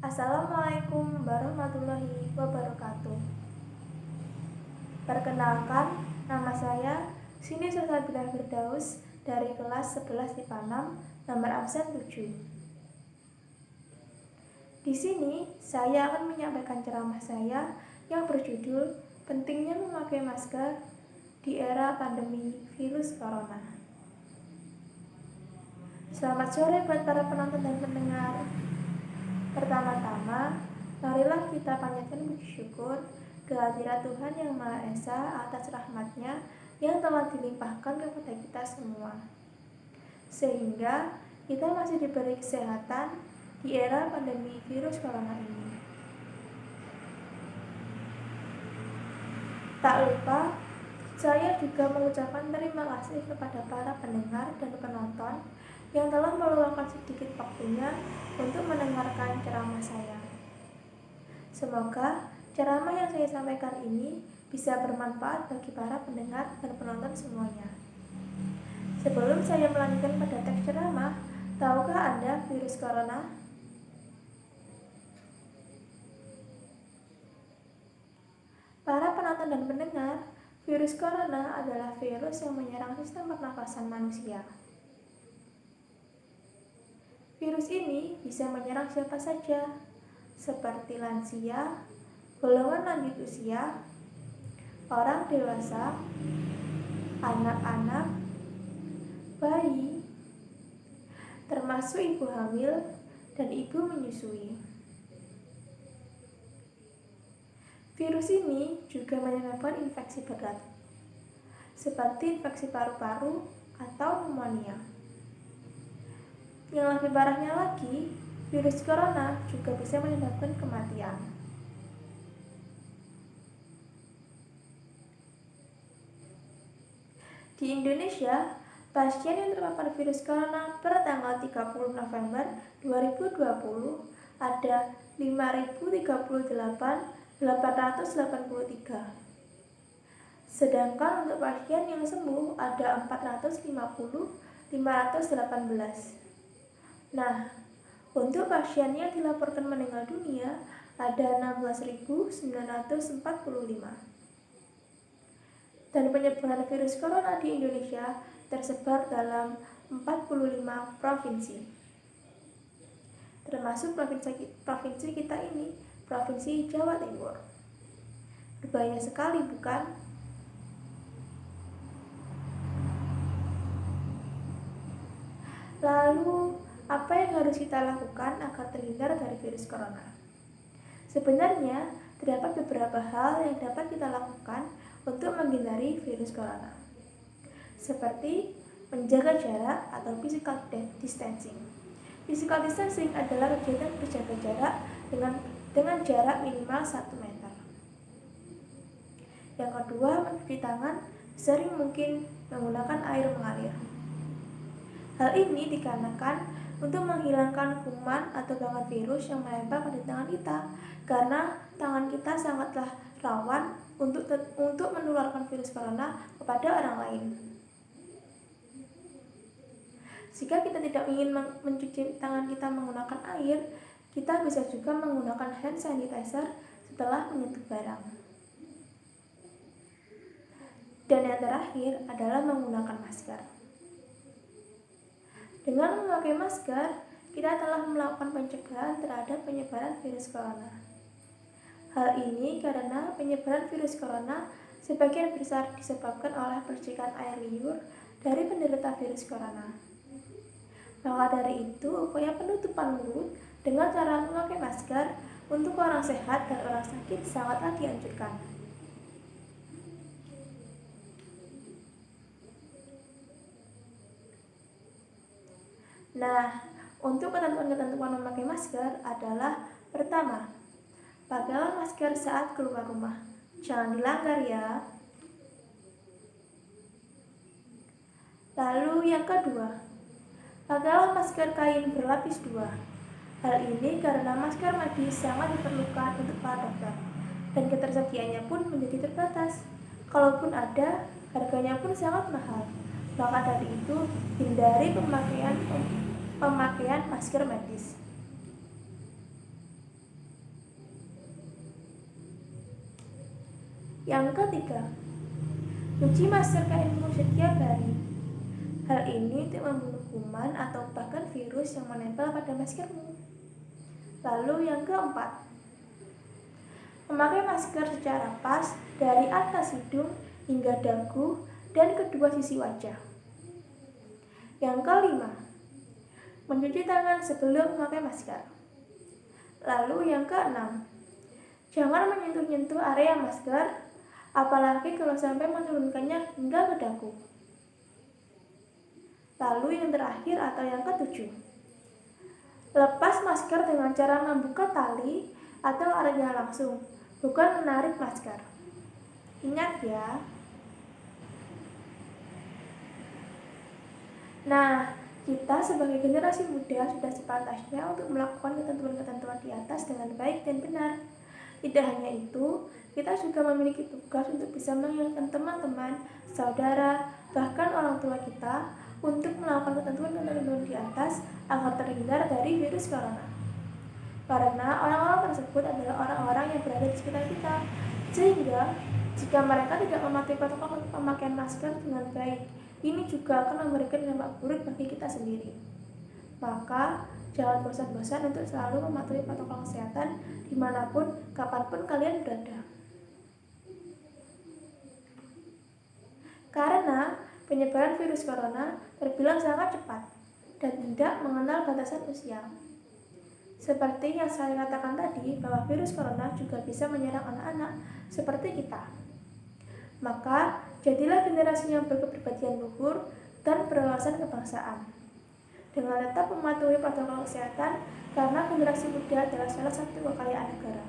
Assalamualaikum warahmatullahi wabarakatuh. Perkenalkan, nama saya Sini Salsabila Firdaus dari kelas 11 IPA 6, nomor absen 7. Di sini saya akan menyampaikan ceramah saya yang berjudul Pentingnya Memakai Masker di Era Pandemi Virus Corona. Selamat sore buat para penonton dan pendengar. Pertama-tama, marilah kita panjatkan puji syukur kehadirat Tuhan Yang Maha Esa atas rahmat-Nya yang telah dilimpahkan kepada kita semua, sehingga kita masih diberi kesehatan di era pandemi virus corona ini. Tak lupa, saya juga mengucapkan terima kasih kepada para pendengar dan penonton yang telah meluangkan sedikit waktunya untuk mendengarkan ceramah saya. Semoga ceramah yang saya sampaikan ini bisa bermanfaat bagi para pendengar dan penonton semuanya. Sebelum saya melanjutkan pada teks ceramah, tahukah Anda virus corona? Para penonton dan pendengar, virus corona adalah virus yang menyerang sistem pernapasan manusia. Virus ini bisa menyerang siapa saja, seperti lansia, golongan lanjut usia, orang dewasa, anak-anak, bayi, termasuk ibu hamil dan ibu menyusui. Virus ini juga menyebabkan infeksi berat, seperti infeksi paru-paru atau pneumonia. Yang lebih parahnya lagi, virus corona juga bisa menyebabkan kematian. Di Indonesia, pasien yang terpapar virus corona per tanggal 30 November 2020 ada 5.038.883. Sedangkan untuk pasien yang sembuh ada 450.518. Nah, untuk pasien yang dilaporkan meninggal dunia ada 16.945. Dan penyebaran virus corona di Indonesia tersebar dalam 45 provinsi. Termasuk provinsi kita ini, Provinsi Jawa Timur. Berbahaya sekali, bukan? Lalu, apa yang harus kita lakukan agar terhindar dari virus corona? Sebenarnya, terdapat beberapa hal yang dapat kita lakukan untuk menghindari virus corona, seperti menjaga jarak atau physical distancing. Physical distancing adalah kegiatan berjaga jarak dengan jarak minimal 1 meter. Yang kedua, mencuci tangan sering mungkin menggunakan air mengalir. Hal ini dikarenakan untuk menghilangkan kuman atau bauan virus yang menempel pada tangan kita, karena tangan kita sangatlah rawan untuk menularkan virus corona kepada orang lain. Jika kita tidak ingin mencuci tangan kita menggunakan air, kita bisa juga menggunakan hand sanitizer setelah menyentuh barang. Dan yang terakhir adalah menggunakan masker. Dengan memakai masker, kita telah melakukan pencegahan terhadap penyebaran virus corona. Hal ini karena penyebaran virus corona sebagian besar disebabkan oleh percikan air liur dari penderita virus corona. Maka dari itu, upaya penutupan mulut dengan cara memakai masker untuk orang sehat dan orang sakit sangatlah dianjurkan. Nah, untuk ketentuan-ketentuan memakai masker adalah: pertama, pakailah masker saat keluar rumah. Jangan dilanggar ya. Lalu yang kedua, pakailah masker kain berlapis 2. Hal ini karena masker medis sangat diperlukan untuk para dokter, dan ketersediaannya pun menjadi terbatas. Kalaupun ada, harganya pun sangat mahal. Maka dari itu, hindari pemakaian masker medis. Yang ketiga, cuci masker kainmu setiap hari. Hal ini untuk membunuh kuman atau bahkan virus yang menempel pada maskermu. Lalu yang keempat, memakai masker secara pas dari atas hidung hingga dagu dan kedua sisi wajah. Yang kelima, mencuci tangan sebelum memakai masker. Lalu yang keenam, jangan menyentuh-nyentuh area masker, apalagi kalau sampai menurunkannya hingga ke dagu. Lalu yang terakhir atau yang ketujuh, lepas masker dengan cara membuka tali atau arahnya langsung, bukan menarik masker. Ingat ya. Nah, kita sebagai generasi muda sudah sepantasnya untuk melakukan ketentuan-ketentuan di atas dengan baik dan benar. Tidak hanya itu, kita juga memiliki tugas untuk bisa mengingatkan teman-teman, saudara, bahkan orang tua kita untuk melakukan ketentuan-ketentuan di atas agar terhindar dari virus corona. Karena orang-orang tersebut adalah orang-orang yang berada di sekitar kita, sehingga jika mereka tidak mematuhi protokol pemakaian masker dengan baik, ini juga akan memberikan dampak buruk bagi kita sendiri. Maka, jangan bosan-bosan untuk selalu mematuhi protokol kesehatan dimanapun, kapanpun kalian berada. Karena penyebaran virus corona terbilang sangat cepat dan tidak mengenal batasan usia. Seperti yang saya katakan tadi, bahwa virus corona juga bisa menyerang anak-anak seperti kita. Maka, jadilah generasi yang berkepribadian luhur dan berwawasan kebangsaan. Dengan tetap mematuhi protokol kesehatan, karena generasi muda adalah salah satu kekayaan negara.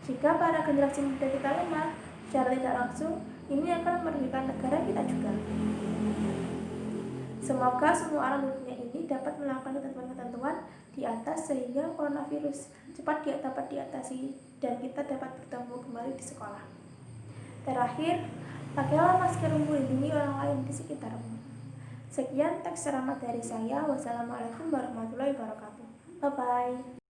Jika para generasi muda kita lemah, secara tidak langsung, ini akan merugikan negara kita juga. Semoga semua orang di dunia ini dapat melakukan ketentuan-ketentuan di atas sehingga coronavirus cepat dapat diatasi dan kita dapat bertemu kembali di sekolah. Terakhir, pakailah masker untuk melindungi orang lain di sekitarmu. Sekian teks ceramah dari saya. Wassalamualaikum warahmatullahi wabarakatuh. Bye-bye.